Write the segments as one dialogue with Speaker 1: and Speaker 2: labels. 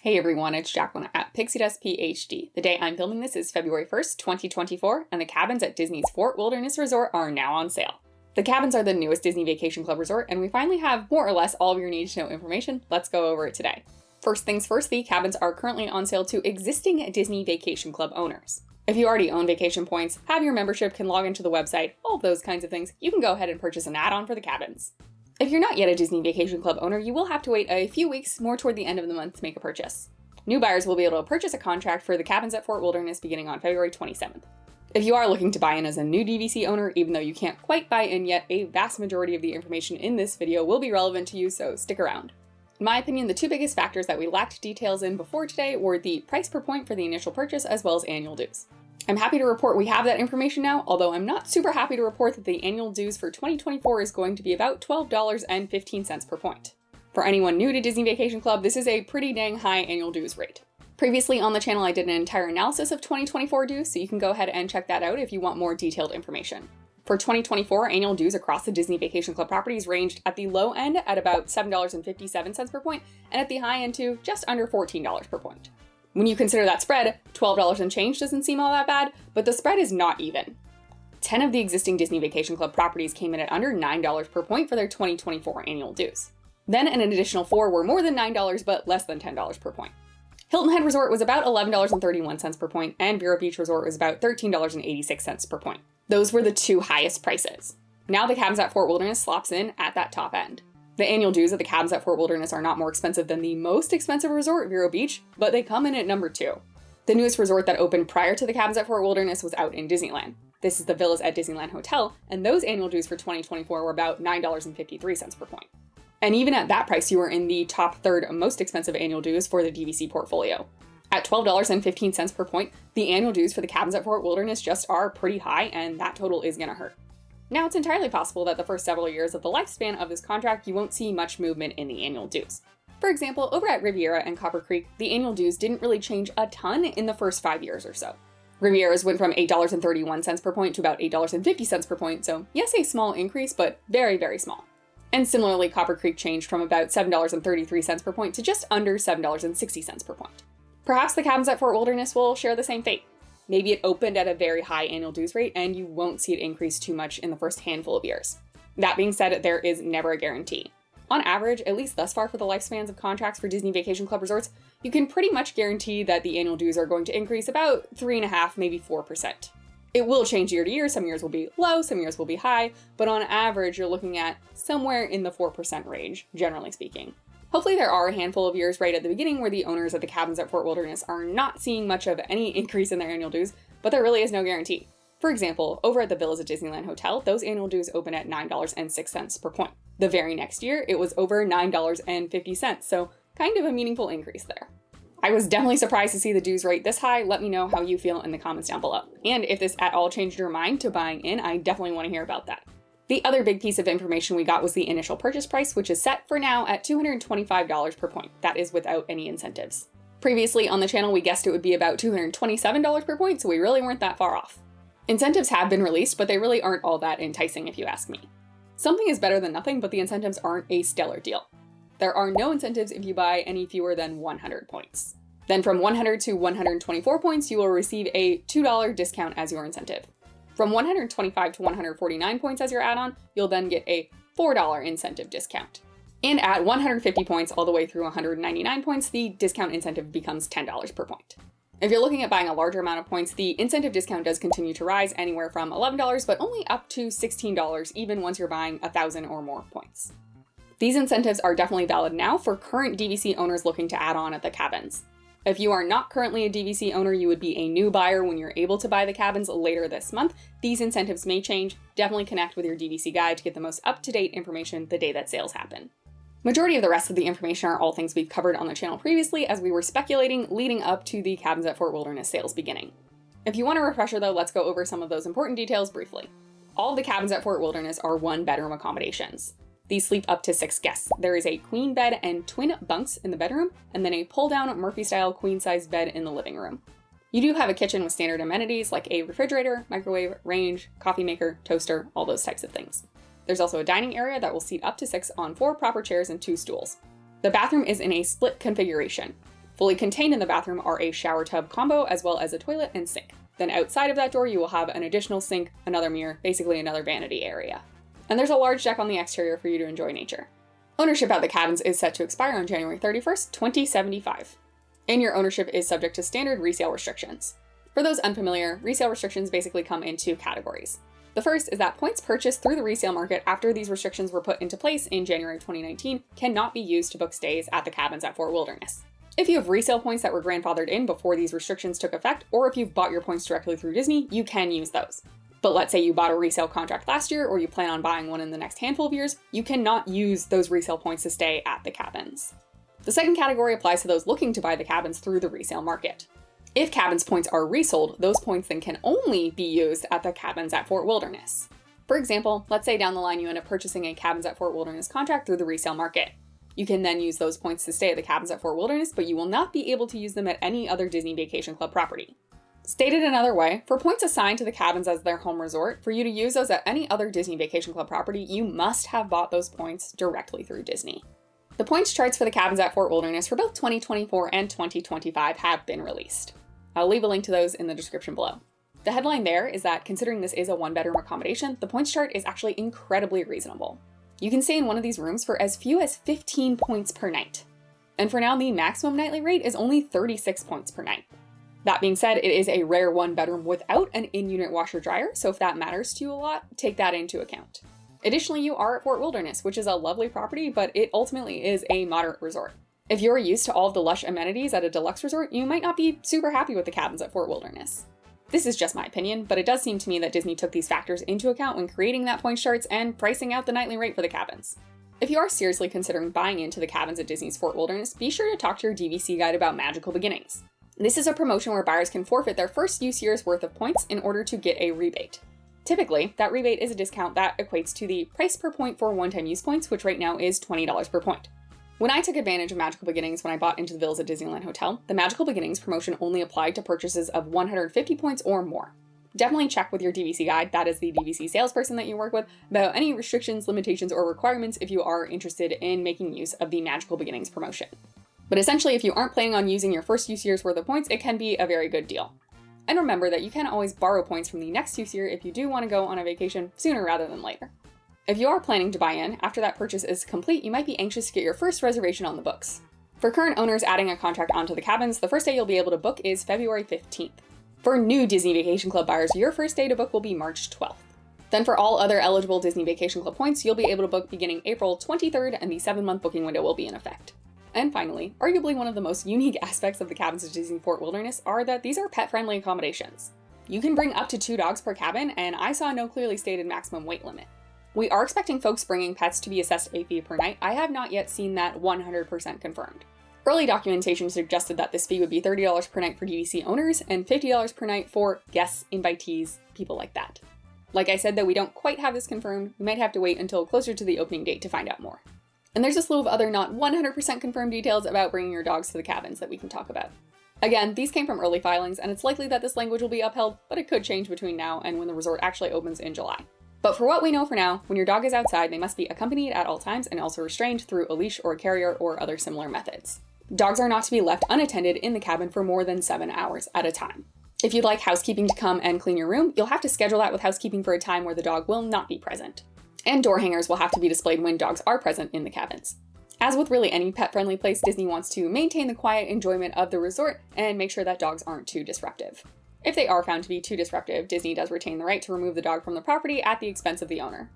Speaker 1: Hey everyone, it's Jacqueline at Pixie Dust PhD. The day I'm filming this is February 1st, 2024, and the cabins at Disney's Fort Wilderness Resort are now on sale. The cabins are the newest Disney Vacation Club resort, and we finally have more or less all of your need to know information. Let's go over it today. First things first, the cabins are currently on sale to existing Disney Vacation Club owners. If you already own Vacation Points, have your membership, can log into the website, all those kinds of things, you can go ahead and purchase an add-on for the cabins. If you're not yet a Disney Vacation Club owner, you will have to wait a few weeks more toward the end of the month to make a purchase. New buyers will be able to purchase a contract for the cabins at Fort Wilderness beginning on February 27th. If you are looking to buy in as a new DVC owner, even though you can't quite buy in yet, a vast majority of the information in this video will be relevant to you, so stick around. In my opinion, the two biggest factors that we lacked details in before today were the price per point for the initial purchase as well as annual dues. I'm happy to report we have that information now, although I'm not super happy to report that the annual dues for 2024 is going to be about $12.15 per point. For anyone new to Disney Vacation Club, this is a pretty dang high annual dues rate. Previously on the channel, I did an entire analysis of 2024 dues, so you can go ahead and check that out if you want more detailed information. For 2024, annual dues across the Disney Vacation Club properties ranged at the low end at about $7.57 per point, and at the high end to just under $14 per point. When you consider that spread, $12 and change doesn't seem all that bad, but the spread is not even. 10 of the existing Disney Vacation Club properties came in at under $9 per point for their 2024 annual dues. Then an additional 4 were more than $9 but less than $10 per point. Hilton Head Resort was about $11.31 per point, and Vero Beach Resort was about $13.86 per point. Those were the two highest prices. Now the cabins at Fort Wilderness slops in at that top end. The annual dues at the cabins at Fort Wilderness are not more expensive than the most expensive resort, Vero Beach, but they come in at number 2. The newest resort that opened prior to the cabins at Fort Wilderness was out in Disneyland. This is the Villas at Disneyland Hotel, and those annual dues for 2024 were about $9.53 per point. And even at that price, you were in the top third most expensive annual dues for the DVC portfolio. At $12.15 per point, the annual dues for the cabins at Fort Wilderness just are pretty high, and that total is gonna hurt. Now, it's entirely possible that the first several years of the lifespan of this contract, you won't see much movement in the annual dues. For example, over at Riviera and Copper Creek, the annual dues didn't really change a ton in the first 5 years or so. Riviera's went from $8.31 per point to about $8.50 per point, so yes, a small increase, but very, very small. And similarly, Copper Creek changed from about $7.33 per point to just under $7.60 per point. Perhaps the cabins at Fort Wilderness will share the same fate. Maybe it opened at a very high annual dues rate and you won't see it increase too much in the first handful of years. That being said, there is never a guarantee. On average, at least thus far for the lifespans of contracts for Disney Vacation Club resorts, you can pretty much guarantee that the annual dues are going to increase about 3.5%, maybe 4%. It will change year to year, some years will be low, some years will be high, but on average you're looking at somewhere in the 4% range, generally speaking. Hopefully there are a handful of years right at the beginning where the owners of the cabins at Fort Wilderness are not seeing much of any increase in their annual dues, but there really is no guarantee. For example, over at the Villas at Disneyland Hotel, those annual dues open at $9.06 per point. The very next year, it was over $9.50, so kind of a meaningful increase there. I was definitely surprised to see the dues rate this high. Let me know how you feel in the comments down below. And if this at all changed your mind to buying in, I definitely want to hear about that. The other big piece of information we got was the initial purchase price, which is set for now at $225 per point. That is without any incentives. Previously on the channel, we guessed it would be about $227 per point, so we really weren't that far off. Incentives have been released, but they really aren't all that enticing if you ask me. Something is better than nothing, but the incentives aren't a stellar deal. There are no incentives if you buy any fewer than 100 points. Then from 100 to 124 points, you will receive a $2 discount as your incentive. From 125 to 149 points as your add-on, you'll then get a $4 incentive discount. And at 150 points all the way through 199 points, the discount incentive becomes $10 per point. If you're looking at buying a larger amount of points, the incentive discount does continue to rise anywhere from $11, but only up to $16 even once you're buying 1,000 or more points. These incentives are definitely valid now for current DVC owners looking to add on at the cabins. If you are not currently a DVC owner, you would be a new buyer when you're able to buy the cabins later this month. These incentives may change. Definitely connect with your DVC guide to get the most up-to-date information the day that sales happen. Majority of the rest of the information are all things we've covered on the channel previously as we were speculating leading up to the cabins at Fort Wilderness sales beginning. If you want a refresher though, let's go over some of those important details briefly. All of the cabins at Fort Wilderness are 1-bedroom accommodations. These sleep up to 6 guests. There is a queen bed and twin bunks in the bedroom, and then a pull-down Murphy-style queen-sized bed in the living room. You do have a kitchen with standard amenities like a refrigerator, microwave, range, coffee maker, toaster, all those types of things. There's also a dining area that will seat up to 6 on 4 proper chairs and 2 stools. The bathroom is in a split configuration. Fully contained in the bathroom are a shower tub combo as well as a toilet and sink. Then outside of that door, you will have an additional sink, another mirror, basically another vanity area. And there's a large deck on the exterior for you to enjoy nature. Ownership at the cabins is set to expire on January 31st, 2075. And your ownership is subject to standard resale restrictions. For those unfamiliar, resale restrictions basically come in two categories. The first is that points purchased through the resale market after these restrictions were put into place in January 2019 cannot be used to book stays at the cabins at Fort Wilderness. If you have resale points that were grandfathered in before these restrictions took effect, or if you've bought your points directly through Disney, you can use those. But let's say you bought a resale contract last year, or you plan on buying one in the next handful of years, you cannot use those resale points to stay at the cabins. The second category applies to those looking to buy the cabins through the resale market. If cabins points are resold, those points then can only be used at the cabins at Fort Wilderness. For example, let's say down the line you end up purchasing a cabins at Fort Wilderness contract through the resale market. You can then use those points to stay at the cabins at Fort Wilderness, but you will not be able to use them at any other Disney Vacation Club property. Stated another way, for points assigned to the cabins as their home resort, for you to use those at any other Disney Vacation Club property, you must have bought those points directly through Disney. The points charts for the cabins at Fort Wilderness for both 2024 and 2025 have been released. I'll leave a link to those in the description below. The headline there is that considering this is a one-bedroom accommodation, the points chart is actually incredibly reasonable. You can stay in one of these rooms for as few as 15 points per night. And for now, the maximum nightly rate is only 36 points per night. That being said, it is a rare one bedroom without an in-unit washer dryer, so if that matters to you a lot, take that into account. Additionally, you are at Fort Wilderness, which is a lovely property, but it ultimately is a moderate resort. If you're used to all of the lush amenities at a deluxe resort, you might not be super happy with the cabins at Fort Wilderness. This is just my opinion, but it does seem to me that Disney took these factors into account when creating that points charts and pricing out the nightly rate for the cabins. If you are seriously considering buying into the cabins at Disney's Fort Wilderness, be sure to talk to your DVC guide about Magical Beginnings. This is a promotion where buyers can forfeit their first use year's worth of points in order to get a rebate. Typically, that rebate is a discount that equates to the price per point for one-time use points, which right now is $20 per point. When I took advantage of Magical Beginnings when I bought into the villas at Disneyland Hotel, the Magical Beginnings promotion only applied to purchases of 150 points or more. Definitely check with your DVC guide, that is the DVC salesperson that you work with, about any restrictions, limitations, or requirements if you are interested in making use of the Magical Beginnings promotion. But essentially, if you aren't planning on using your first use year's worth of points, it can be a very good deal. And remember that you can always borrow points from the next use year if you do want to go on a vacation sooner rather than later. If you are planning to buy in, after that purchase is complete, you might be anxious to get your first reservation on the books. For current owners adding a contract onto the cabins, the first day you'll be able to book is February 15th. For new Disney Vacation Club buyers, your first day to book will be March 12th. Then for all other eligible Disney Vacation Club points, you'll be able to book beginning April 23rd, and the 7-month booking window will be in effect. And finally, arguably one of the most unique aspects of the cabins at Disney Fort Wilderness are that these are pet-friendly accommodations. You can bring up to 2 dogs per cabin, and I saw no clearly stated maximum weight limit. We are expecting folks bringing pets to be assessed a fee per night. I have not yet seen that 100% confirmed. Early documentation suggested that this fee would be $30 per night for DVC owners and $50 per night for guests, invitees, people like that. Like I said, though, we don't quite have this confirmed. We might have to wait until closer to the opening date to find out more. And there's a slew of other not 100% confirmed details about bringing your dogs to the cabins that we can talk about. Again, these came from early filings, and it's likely that this language will be upheld, but it could change between now and when the resort actually opens in July. But for what we know for now, when your dog is outside, they must be accompanied at all times and also restrained through a leash or a carrier or other similar methods. Dogs are not to be left unattended in the cabin for more than 7 hours at a time. If you'd like housekeeping to come and clean your room, you'll have to schedule that with housekeeping for a time where the dog will not be present. And door hangers will have to be displayed when dogs are present in the cabins. As with really any pet-friendly place, Disney wants to maintain the quiet enjoyment of the resort and make sure that dogs aren't too disruptive. If they are found to be too disruptive, Disney does retain the right to remove the dog from the property at the expense of the owner.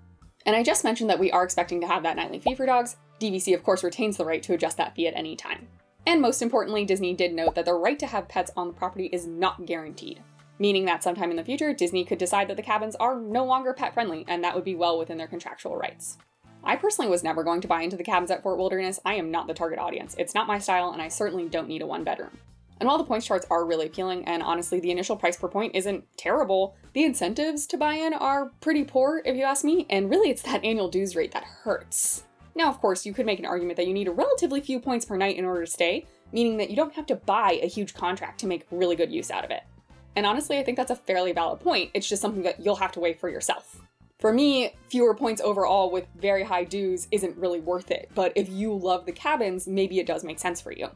Speaker 1: And I just mentioned that we are expecting to have that nightly fee for dogs. DVC, of course, retains the right to adjust that fee at any time. And most importantly, Disney did note that the right to have pets on the property is not guaranteed, meaning that sometime in the future, Disney could decide that the cabins are no longer pet-friendly, and that would be well within their contractual rights. I personally was never going to buy into the cabins at Fort Wilderness. I am not the target audience. It's not my style, and I certainly don't need a 1-bedroom. And while the points charts are really appealing, and honestly the initial price per point isn't terrible, the incentives to buy in are pretty poor if you ask me, and really it's that annual dues rate that hurts. Now of course you could make an argument that you need a relatively few points per night in order to stay, meaning that you don't have to buy a huge contract to make really good use out of it. And honestly I think that's a fairly valid point, it's just something that you'll have to weigh for yourself. For me, fewer points overall with very high dues isn't really worth it, but if you love the cabins, maybe it does make sense for you.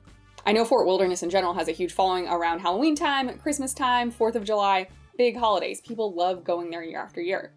Speaker 1: I know Fort Wilderness in general has a huge following around Halloween time, Christmas time, 4th of July, big holidays. People love going there year after year.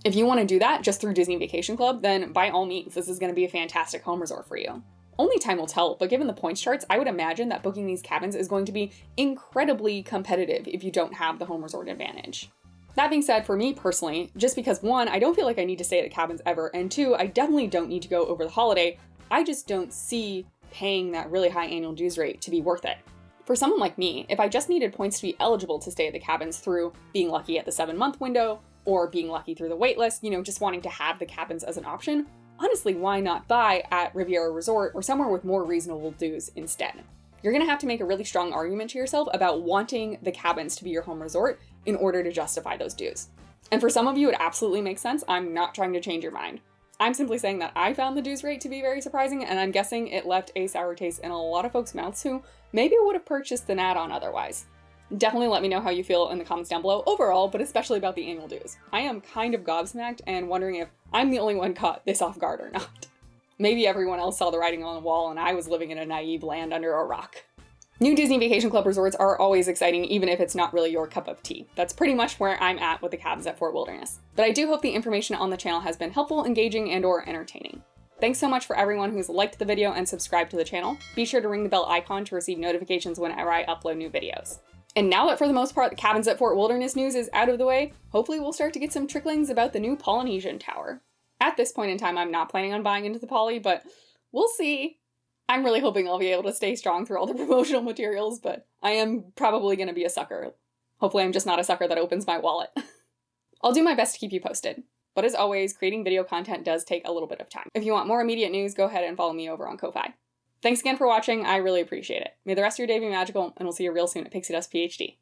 Speaker 1: If you want to do that just through Disney Vacation Club, then by all means, this is going to be a fantastic home resort for you. Only time will tell, but given the points charts, I would imagine that booking these cabins is going to be incredibly competitive if you don't have the home resort advantage. That being said, for me personally, just because 1, I don't feel like I need to stay at the cabins ever, and 2, I definitely don't need to go over the holiday, I just don't see paying that really high annual dues rate to be worth it. For someone like me, if I just needed points to be eligible to stay at the cabins through being lucky at the 7-month window, or being lucky through the waitlist, just wanting to have the cabins as an option, honestly, why not buy at Riviera Resort or somewhere with more reasonable dues instead? You're gonna have to make a really strong argument to yourself about wanting the cabins to be your home resort in order to justify those dues. And for some of you, it absolutely makes sense. I'm not trying to change your mind. I'm simply saying that I found the dues rate to be very surprising, and I'm guessing it left a sour taste in a lot of folks' mouths who maybe would have purchased an add-on otherwise. Definitely let me know how you feel in the comments down below overall, but especially about the annual dues. I am kind of gobsmacked and wondering if I'm the only one caught this off guard or not. Maybe everyone else saw the writing on the wall and I was living in a naive land under a rock. New Disney Vacation Club resorts are always exciting, even if it's not really your cup of tea. That's pretty much where I'm at with the cabins at Fort Wilderness. But I do hope the information on the channel has been helpful, engaging, and/or entertaining. Thanks so much for everyone who's liked the video and subscribed to the channel. Be sure to ring the bell icon to receive notifications whenever I upload new videos. And now that for the most part the cabins at Fort Wilderness news is out of the way, hopefully we'll start to get some tricklings about the new Polynesian Tower. At this point in time, I'm not planning on buying into the Poly, but we'll see. I'm really hoping I'll be able to stay strong through all the promotional materials, but I am probably going to be a sucker. Hopefully I'm just not a sucker that opens my wallet. I'll do my best to keep you posted. But as always, creating video content does take a little bit of time. If you want more immediate news, go ahead and follow me over on Ko-Fi. Thanks again for watching, I really appreciate it. May the rest of your day be magical, and we'll see you real soon at Pixie Dust PhD.